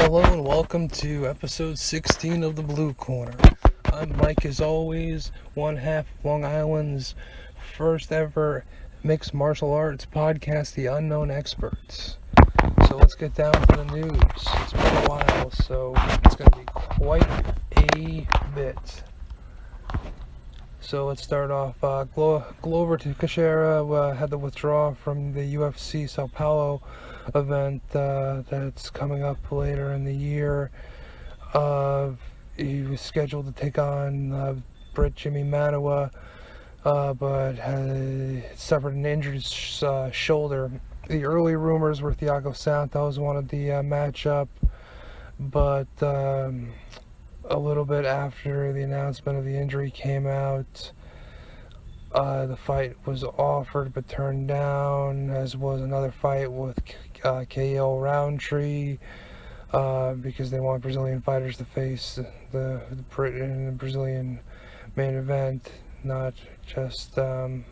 Hello and welcome to episode 16 of the Blue Corner. I'm Mike, as always, one half of Long Island's first ever mixed martial arts podcast, The Unknown Experts. So let's get down to the news. It's been a while, so it's going to be quite a bit. So let's start off. Glover Teixeira had to withdraw from the UFC Sao Paulo event that's coming up later in the year. He was scheduled to take on Brit Jimmy Manuwa, but had suffered an injured shoulder. The early rumors were Thiago Santos wanted the matchup, but a little bit after the announcement of the injury came out, the fight was offered but turned down, as was another fight with KO Roundtree, because they want Brazilian fighters to face the Brazilian main event, not just I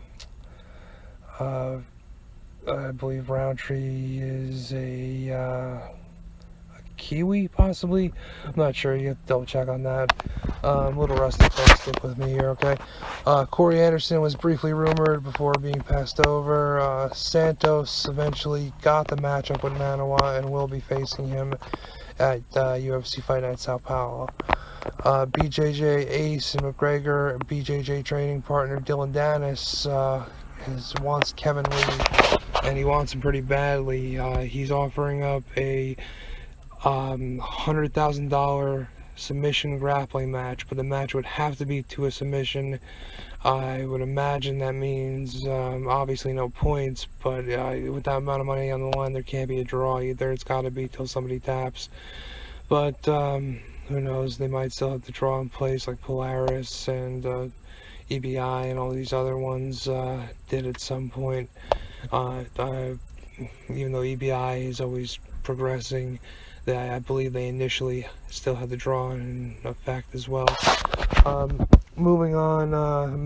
believe Roundtree is a Kiwi, possibly. I'm not sure. You have to double check on that. I'm a little rusty, so stick with me here, okay? Corey Anderson was briefly rumored before being passed over. Santos eventually got the matchup with Manuwa and will be facing him at UFC Fight Night Sao Paulo. BJJ Ace and McGregor, BJJ training partner Dylan Dennis wants Kevin Lee, and he wants him pretty badly. He's offering up a $100,000 submission grappling match, but the match would have to be to a submission. I would imagine that means obviously no points, but with that amount of money on the line, there can't be a draw either. It's got to be till somebody taps. But who knows? They might still have to draw in place like Polaris and EBI and all these other ones did at some point. Even though EBI is always progressing, I believe they initially still had the draw in effect as well. Moving on,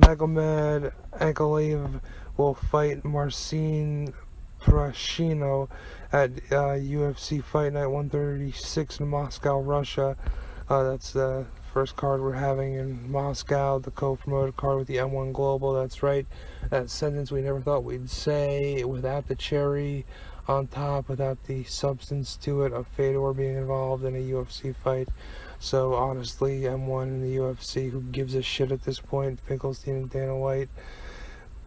Magomed Ankalaev will fight Marcin Prashino at UFC Fight Night 136 in Moscow, Russia. That's the first card we're having in Moscow, the co-promoted card with the M1 Global. That's right, that sentence we never thought we'd say, without the cherry on top, without the substance to it of Fedor being involved in a UFC fight. So honestly, M1 in the UFC, who gives a shit at this point? Finkelstein and Dana White,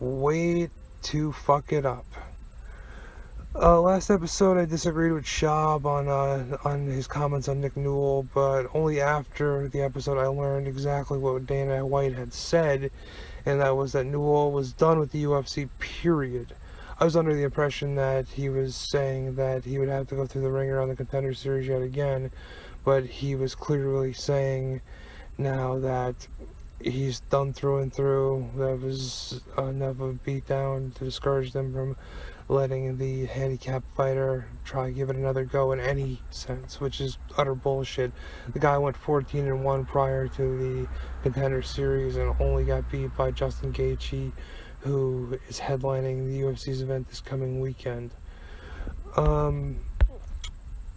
way to fuck it up. Last episode I disagreed with Schaub on his comments on Nick Newell, but only after the episode I learned exactly what Dana White had said, and that was that Newell was done with the UFC, period. I was under the impression that he was saying that he would have to go through the ringer on the Contender Series yet again, but he was clearly saying now that he's done through and through. That was enough of a beatdown to discourage them from letting the handicapped fighter try to give it another go in any sense, which is utter bullshit. The guy went 14-1 prior to the Contender Series and only got beat by Justin Gaethje, who is headlining the UFC's event this coming weekend.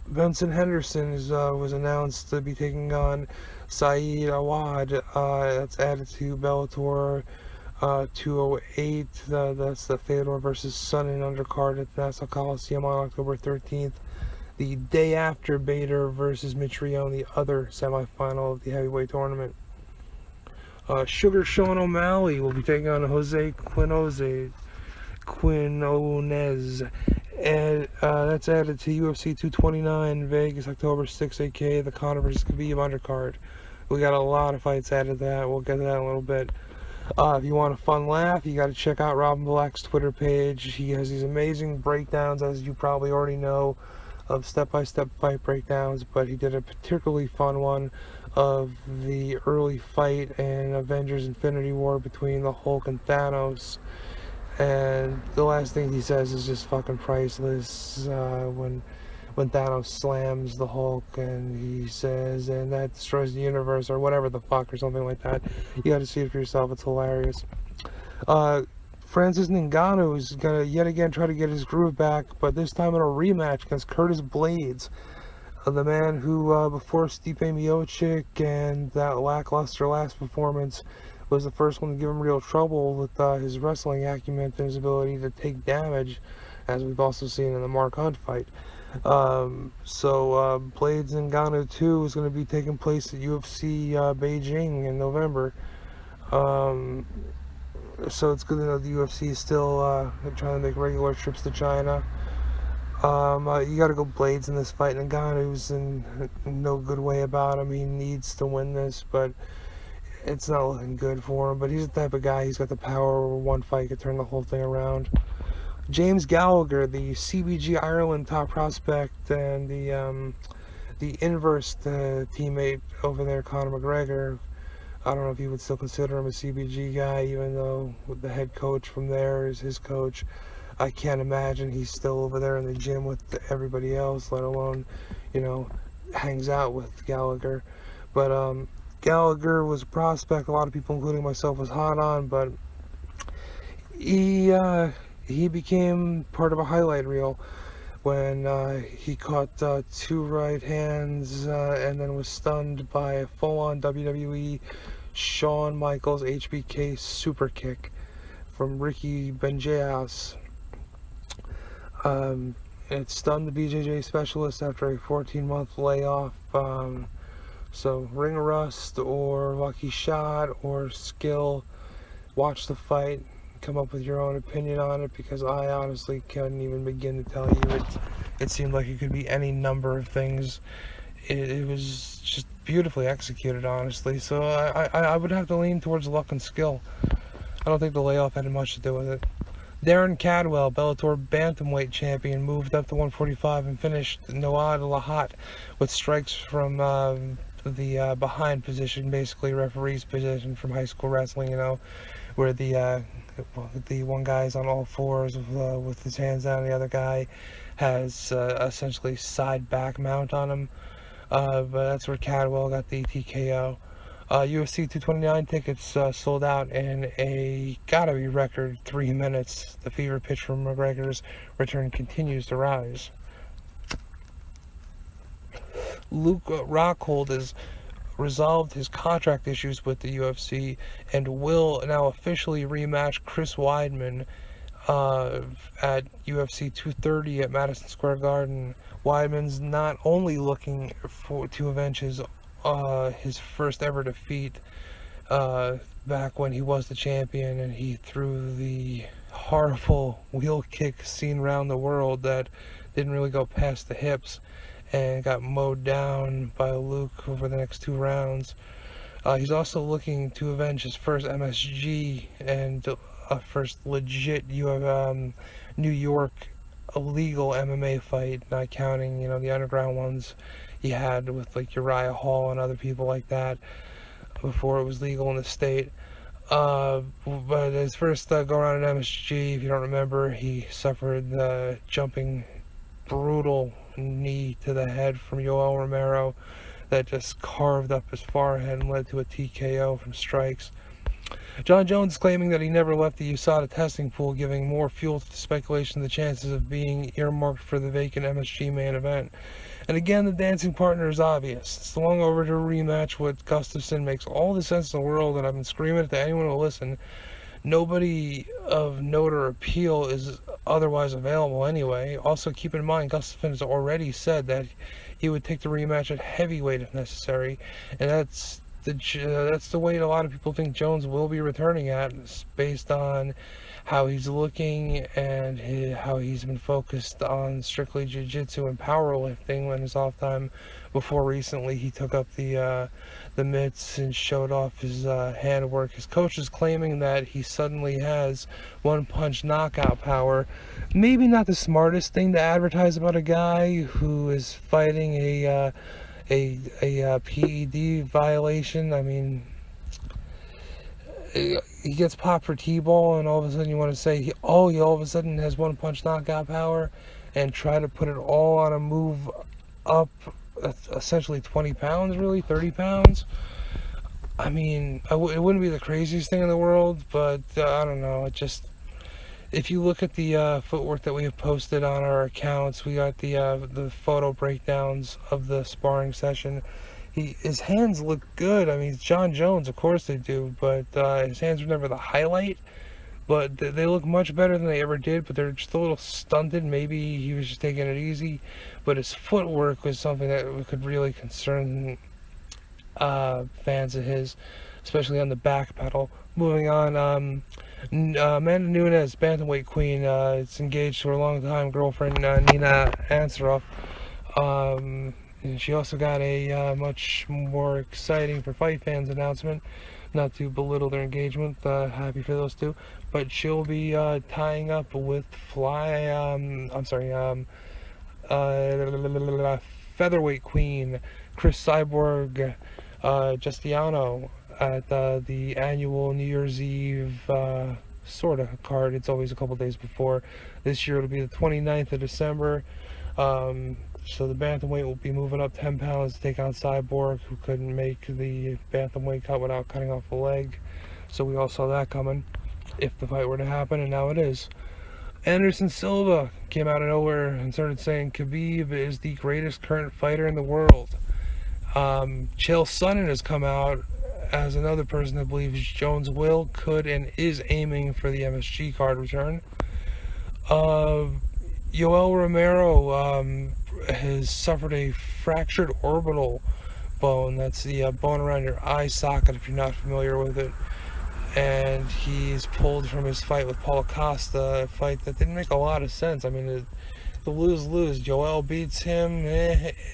Benson Henderson was announced to be taking on Saeed Awad. That's added to Bellator 208. That's the Fedor versus Sonnen undercard at the Nassau Coliseum on October 13th. The day after Bader versus Mitrione, the other semifinal of the heavyweight tournament. Sugar Sean O'Malley will be taking on Jose Quinones, and that's added to UFC 229 Vegas October 6th, aka the Conor vs. Khabib undercard. We got a lot of fights added to that. We'll get to that in a little bit. If you want a fun laugh, you got to check out Robin Black's Twitter page. He has these amazing breakdowns, as you probably already know, of step-by-step fight breakdowns, but he did a particularly fun one of the early fight in Avengers Infinity War between the Hulk and Thanos, and the last thing he says is just fucking priceless. When Thanos slams the Hulk and he says, and that destroys the universe, or whatever the fuck, or something like that. You gotta see it for yourself, it's hilarious. Francis Ngannou is gonna yet again try to get his groove back, but this time in a rematch against Curtis Blades. The man who, before Stipe Miocic and that lackluster last performance, was the first one to give him real trouble with his wrestling acumen and his ability to take damage, as we've also seen in the Mark Hunt fight. Blades Ngannou 2 is going to be taking place at UFC Beijing in November. So it's good to know the UFC is still trying to make regular trips to China. You gotta go Blades in this fight. Ngannou's in no good way about him. He needs to win this, but it's not looking good for him. But he's the type of guy, he's got the power where one fight could turn the whole thing around. James Gallagher, the CBG Ireland top prospect, and the inverse teammate over there, Conor McGregor. I don't know if you would still consider him a CBG guy, even though the head coach from there is his coach. I can't imagine he's still over there in the gym with everybody else, let alone, hangs out with Gallagher. But Gallagher was a prospect a lot of people, including myself, was hot on, but he became part of a highlight reel when he caught 2 right hands and then was stunned by a full-on WWE Shawn Michaels HBK super kick from Ricky Benjeas. It stunned the BJJ specialist after a 14-month layoff. So ring rust or lucky shot or skill, watch the fight, come up with your own opinion on it, because I honestly couldn't even begin to tell you. It seemed like it could be any number of things. It was just beautifully executed, honestly. So I would have to lean towards luck and skill. I don't think the layoff had much to do with it. Darren Cadwell, Bellator bantamweight champion, moved up to 145 and finished Noad Lahat with strikes from the behind position, basically referee's position from high school wrestling, where the one guy's on all fours with his hands down, the other guy has essentially side back mount on him. But that's where Cadwell got the TKO. UFC 229 tickets sold out in a gotta be record 3 minutes. The fever pitch from McGregor's return continues to rise. Luke Rockhold has resolved his contract issues with the UFC and will now officially rematch Chris Weidman at UFC 230 at Madison Square Garden. Weidman's not only looking to avenge his first ever defeat back when he was the champion and he threw the horrible wheel kick seen around the world that didn't really go past the hips and got mowed down by Luke over the next 2 rounds. He's also looking to avenge his first MSG and first legit New York illegal MMA fight, not counting the underground ones he had with like Uriah Hall and other people like that before it was legal in the state. But his first go around at MSG, if you don't remember, he suffered the jumping brutal knee to the head from Yoel Romero that just carved up his forehead and led to a TKO from strikes. John Jones claiming that he never left the USADA testing pool, giving more fuel to the speculation of the chances of being earmarked for the vacant MSG main event. And again, the dancing partner is obvious. It's the long overdue rematch with Gustafsson. Makes all the sense in the world, and I've been screaming it to anyone who will listen. Nobody of note or appeal is otherwise available anyway. Also, keep in mind, Gustafsson has already said that he would take the rematch at heavyweight if necessary, and that's the weight a lot of people think Jones will be returning at, based on how he's looking and how he's been focused on strictly jiu-jitsu and powerlifting when his off time. Before recently, he took up the mitts and showed off his handwork. His coach is claiming that he suddenly has one-punch knockout power. Maybe not the smartest thing to advertise about a guy who is fighting a PED violation. I mean, he gets popped for T-ball, and all of a sudden you want to say, he all of a sudden has one-punch knockout power, and try to put it all on a move up essentially 20 pounds, really, 30 pounds. I mean, it wouldn't be the craziest thing in the world, but I don't know, If you look at the footwork that we have posted on our accounts, we got the photo breakdowns of the sparring session. His hands look good. I mean, it's John Jones, of course they do, but his hands were never the highlight. But they look much better than they ever did, but they're just a little stunted. Maybe he was just taking it easy. But his footwork was something that could really concern fans of his, especially on the back pedal. Moving on, Amanda Nunes, bantamweight queen, is engaged to her longtime girlfriend, Nina Ansaroff. And she also got a much more exciting for fight fans announcement. Not to belittle their engagement, happy for those two, but she'll be tying up with featherweight queen Chris Cyborg Justiano at the annual New Year's Eve sort of card. It's always a couple days before. This year it'll be the 29th of December. So the bantamweight will be moving up 10 pounds to take on Cyborg, who couldn't make the bantamweight cut without cutting off a leg. So we all saw that coming, if the fight were to happen, and now it is. Anderson Silva came out of nowhere and started saying Khabib is the greatest current fighter in the world. Chael Sonnen has come out as another person that believes Jones will, could, and is aiming for the MSG card return. Yoel Romero has suffered a fractured orbital bone. That's the bone around your eye socket, if you're not familiar with it. And he's pulled from his fight with Paulo Costa, a fight that didn't make a lot of sense. I mean, the lose-lose. Yoel beats him.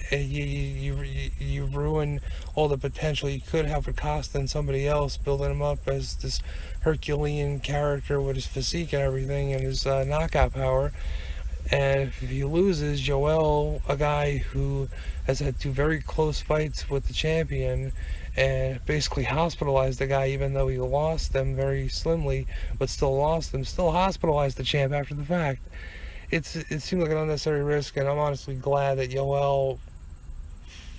You ruin all the potential you could have with Costa and somebody else, building him up as this Herculean character with his physique and everything and his knockout power. And if he loses, Yoel, a guy who has had two very close fights with the champion and basically hospitalized the guy, even though he lost them very slimly, but still lost them, still hospitalized the champ after the fact. It seemed like an unnecessary risk, and I'm honestly glad that Yoel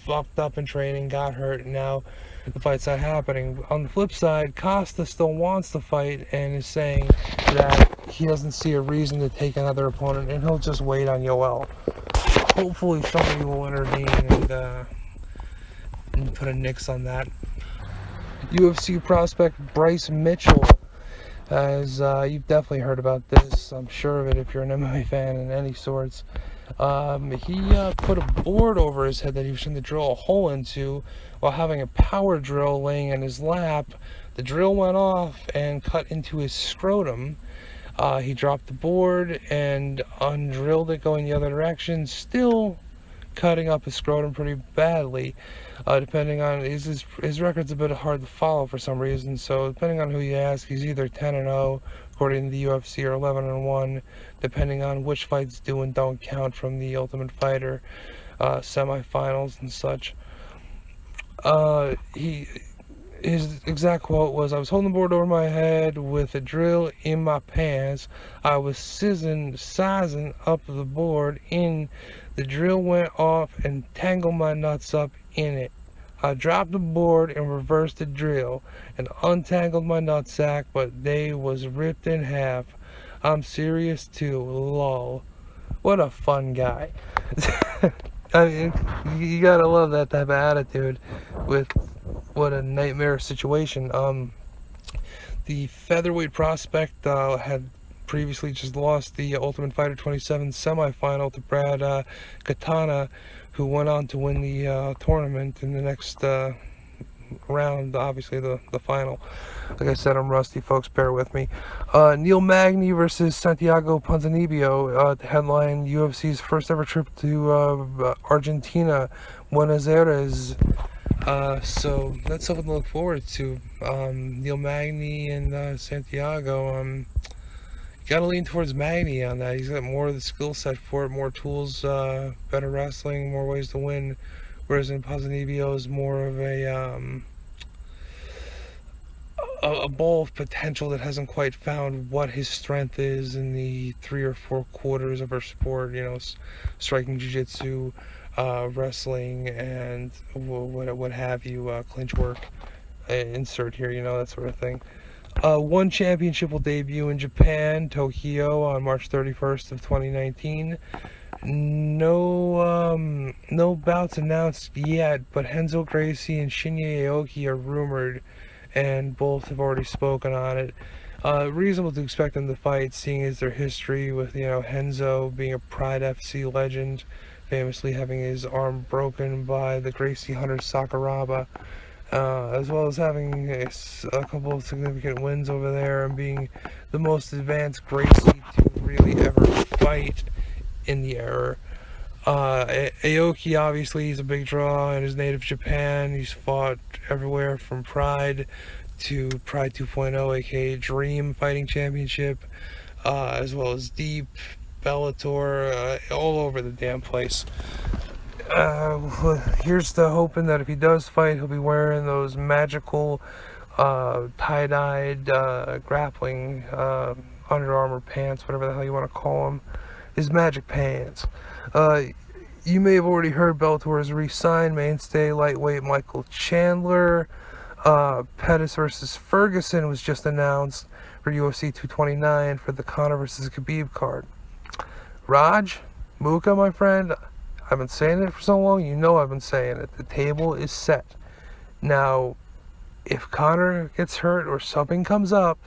fucked up in training, got hurt, and now the fight's not happening. On the flip side, Costa still wants to fight and is saying that he doesn't see a reason to take another opponent, and he'll just wait on Yoel. Hopefully somebody will intervene and put a nix on that. UFC prospect Bryce Mitchell, as you've definitely heard about this, I'm sure of it if you're an MMA fan in any sorts. He put a board over his head that he was trying to drill a hole into while having a power drill laying in his lap. The drill went off and cut into his scrotum. He dropped the board and undrilled it going the other direction, still cutting up his scrotum pretty badly. Depending on his record's a bit hard to follow for some reason, so depending on who you ask, he's either 10-0 according to the UFC or 11-1, depending on which fights do and don't count from the Ultimate Fighter semifinals and such. His exact quote was, "I was holding the board over my head with a drill in my pants. I was sizing up the board in. The drill went off and tangled my nuts up in it. I dropped the board and reversed the drill and untangled my nutsack, but they was ripped in half. I'm serious too, lol." What a fun guy. I mean, you gotta love that type of attitude with what a nightmare situation. The featherweight prospect had previously just lost the Ultimate Fighter 27 semifinal to Brad Katana, who went on to win the tournament in the next round, obviously the final. Like I said, I'm rusty, folks, bear with me. Neil Magny versus Santiago Ponzinibbio, to headline UFC's first ever trip to Argentina, Buenos Aires. So that's something to look forward to. Neil Magny and Santiago, you gotta lean towards Magny on that. He's got more of the skill set for it, more tools, better wrestling, more ways to win. Whereas in Ponzinibbio is more of a ball of potential that hasn't quite found what his strength is in the 3 or 4 quarters of our sport. You know, striking, jiu-jitsu, wrestling, and what have you, clinch work, insert here, you know, that sort of thing. One championship will debut in Japan, Tokyo, on March 31st of 2019. No bouts announced yet, but Renzo Gracie and Shinya Aoki are rumored, and both have already spoken on it. Reasonable to expect them to fight, seeing as their history with, Renzo being a Pride FC legend, famously having his arm broken by the Gracie Hunter Sakuraba, as well as having a couple of significant wins over there and being the most advanced Gracie to really ever fight in the era. Aoki, obviously, he's a big draw in his native Japan. He's fought everywhere from Pride to Pride 2.0, aka Dream Fighting Championship, as well as Deep, Bellator, all over the damn place. Here's to hoping that if he does fight, he'll be wearing those magical tie-dyed grappling Under Armour pants, whatever the hell you want to call them. His magic pants. You may have already heard Bellator has re-signed mainstay lightweight Michael Chandler. Pettis versus Ferguson was just announced for UFC 229 for the Conor versus Khabib card. Raj, Muka, my friend, I've been saying it for so long, you know I've been saying it. The table is set. Now, if Conor gets hurt or something comes up,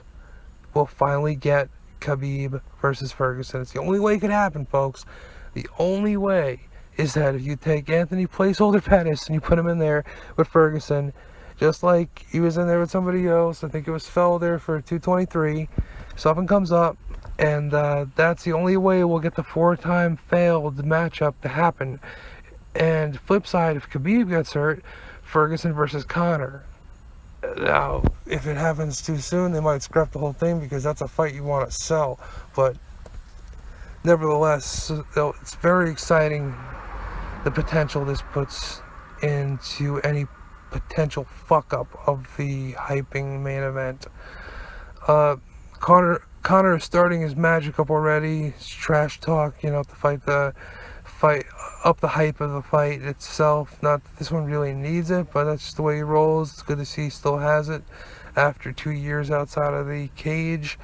we'll finally get Khabib versus Ferguson. It's the only way it could happen, folks. The only way is that if you take Anthony placeholder Pettis and you put him in there with Ferguson, just like he was in there with somebody else, I think it was Felder for 223, something comes up, and that's the only way we'll get the four-time failed matchup to happen. And flip side, if Khabib gets hurt, Ferguson versus Conor. Now, if it happens too soon, they might scrap the whole thing because that's a fight you want to sell. But nevertheless, it's very exciting, the potential this puts into any potential fuck-up of the hyping main event. Conor is starting his magic up already. His trash talk, to fight up the hype of the fight itself. Not that this one really needs it, but that's just the way he rolls. It's good to see he still has it after 2 years outside of the cage.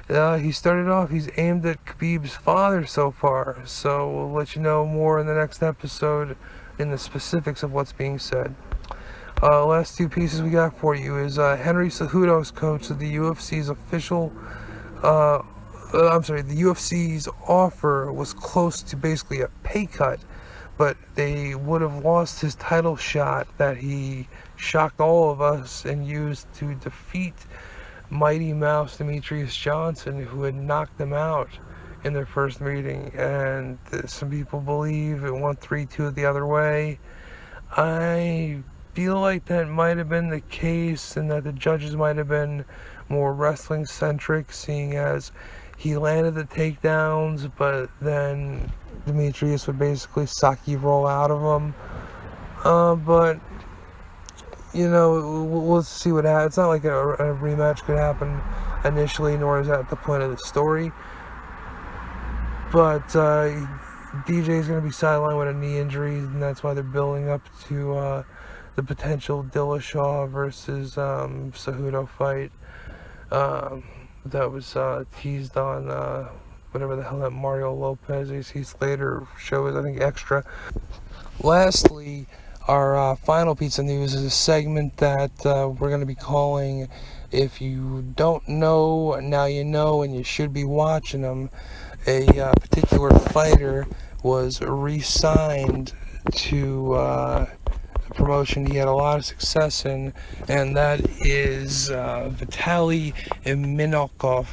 He started off, he's aimed at Khabib's father so far, so we'll let you know more in the next episode in the specifics of what's being said. Last two pieces we got for you is Henry Cejudo's coach of the UFC's official the UFC's offer was close to basically a pay cut, but they would have lost his title shot that he shocked all of us and used to defeat Mighty Mouse Demetrius Johnson, who had knocked them out in their first meeting. And some people believe it went 3-2 the other way. I feel like that might have been the case, and that the judges might have been more wrestling centric, seeing as he landed the takedowns, but then Demetrius would basically Saki roll out of him. But we'll see what happens. It's not like a rematch could happen initially, nor is that the point of the story. But DJ is going to be sidelined with a knee injury, and that's why they're building up to the potential Dillashaw versus Cejudo fight. That was teased on whatever the hell that Mario Lopez is. He's later shows, I think, Extra. Lastly, our final piece of news is a segment that we're going to be calling If You Don't Know, Now You Know, and You Should Be Watching Them. A particular fighter was re-signed to a promotion he had a lot of success in, and that is Vitaly Minokov,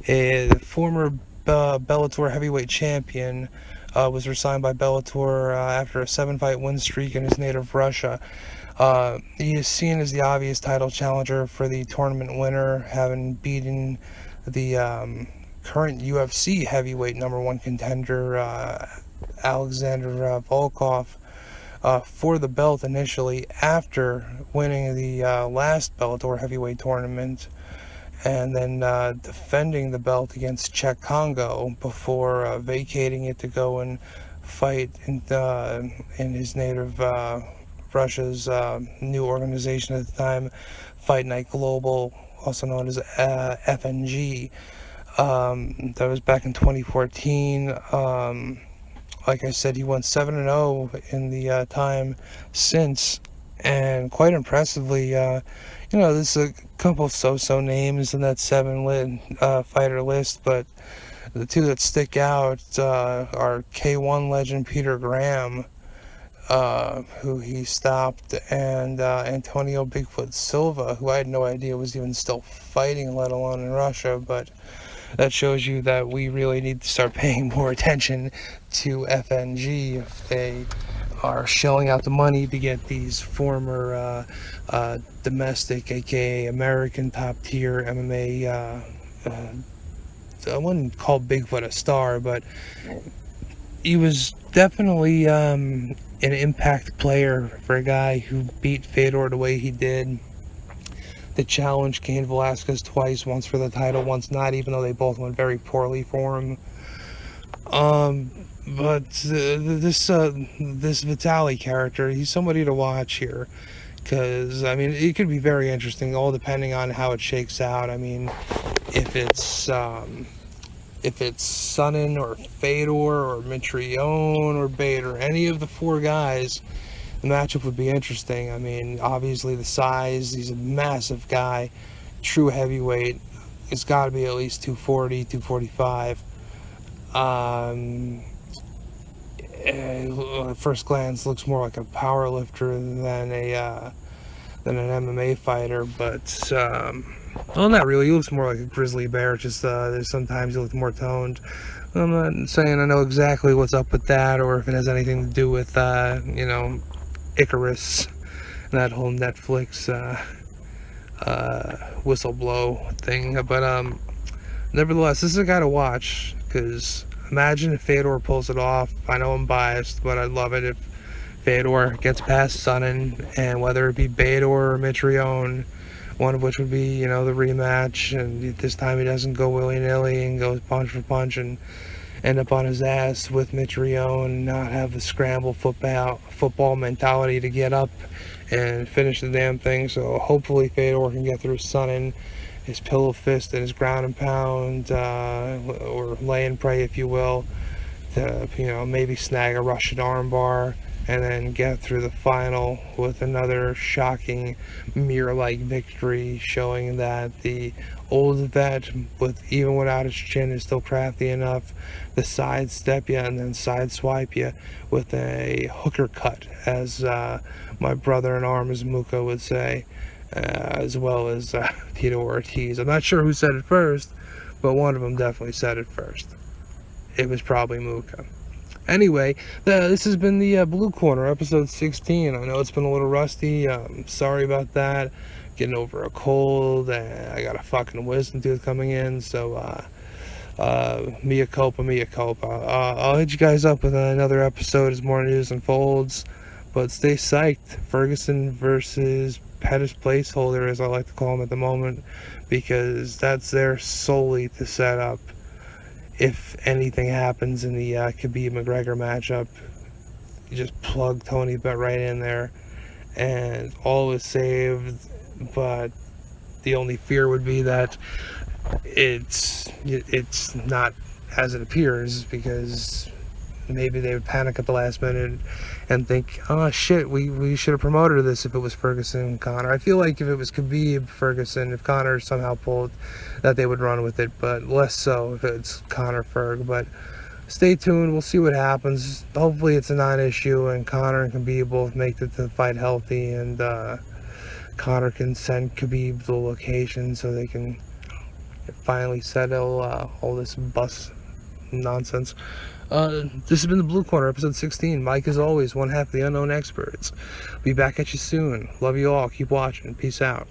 a former Bellator heavyweight champion. Was re-signed by Bellator after a 7-fight win streak in his native Russia. He is seen as the obvious title challenger for the tournament winner, having beaten the current UFC heavyweight #1 contender Alexander Volkov for the belt initially, after winning the last Bellator heavyweight tournament, and then defending the belt against Czech Congo before vacating it to go and fight in his native Russia's new organization at the time, Fight Night Global, also known as FNG. That was back in 2014. Like I said, he went 7-0 in the time since, and quite impressively, there's a couple of so-so names in that fighter list, but the two that stick out are K1 legend Peter Graham, who he stopped, and Antonio Bigfoot Silva, who I had no idea was even still fighting, let alone in Russia. But that shows you that we really need to start paying more attention to FNG if they are shelling out the money to get these former domestic, aka American top tier MMA. I wouldn't call Bigfoot a star, but he was definitely an impact player for a guy who beat Fedor the way he did. The challenge Cain Velasquez twice, once for the title, once not, even though they both went very poorly for him. But this Vitaly character, he's somebody to watch here, because I mean it could be very interesting, all depending on how it shakes out. I mean, if it's Sonnen or Fedor or Mitrione or Bader, any of the four guys, the matchup would be interesting. I mean, obviously the size, he's a massive guy, true heavyweight. It's got to be at least 240, 245. At first glance, looks more like a power lifter than an MMA fighter, but well, not really. He looks more like a grizzly bear. Just there's sometimes he looks more toned. I'm not saying I know exactly what's up with that, or if it has anything to do with Icarus, that whole Netflix whistleblow thing. But nevertheless, this is a guy to watch, because imagine if Fedor pulls it off. I know I'm biased, but I'd love it if Fedor gets past Sonnen, and whether it be Bader or Mitrione, one of which would be, the rematch, and this time he doesn't go willy-nilly and goes punch for punch and end up on his ass with Mitrione and not have the scramble football mentality to get up and finish the damn thing. So hopefully Fedor can get through Sonnen, his pillow fist and his ground and pound, or lay and pray, if you will, to, maybe snag a Russian armbar, and then get through the final with another shocking mirror-like victory, showing that the old vet, even without his chin, is still crafty enough to sidestep you and then sideswipe you with a hooker cut, as my brother in arms Muka would say, as well as Tito Ortiz. I'm not sure who said it first, but one of them definitely said it first. It was probably Muka. Anyway, this has been the Blue Corner, episode 16. I know it's been a little rusty. Sorry about that. Getting over a cold. I got a fucking wisdom tooth coming in. So, mea culpa, mea culpa. I'll hit you guys up with another episode as more news unfolds. But stay psyched. Ferguson versus Pettis placeholder, as I like to call him at the moment, because that's there solely to set up if anything happens in the Khabib-McGregor matchup. You just plug Tony Bet right in there, and all is saved. But the only fear would be that it's not as it appears, because maybe they would panic at the last minute and think, oh shit, we should have promoted this if it was Ferguson and Conor. I feel like if it was Khabib Ferguson, if Conor somehow pulled, that they would run with it, but less so if it's Conor Ferg. But stay tuned, we'll see what happens. Hopefully it's a non-issue and Conor and Khabib both make it to the fight healthy, and Conor can send Khabib to the location so they can finally settle all this bus nonsense. This has been the Blue Corner, episode 16. Mike, as always, one half of the Unknown Experts. Be back at you soon. Love you all. Keep watching. Peace out.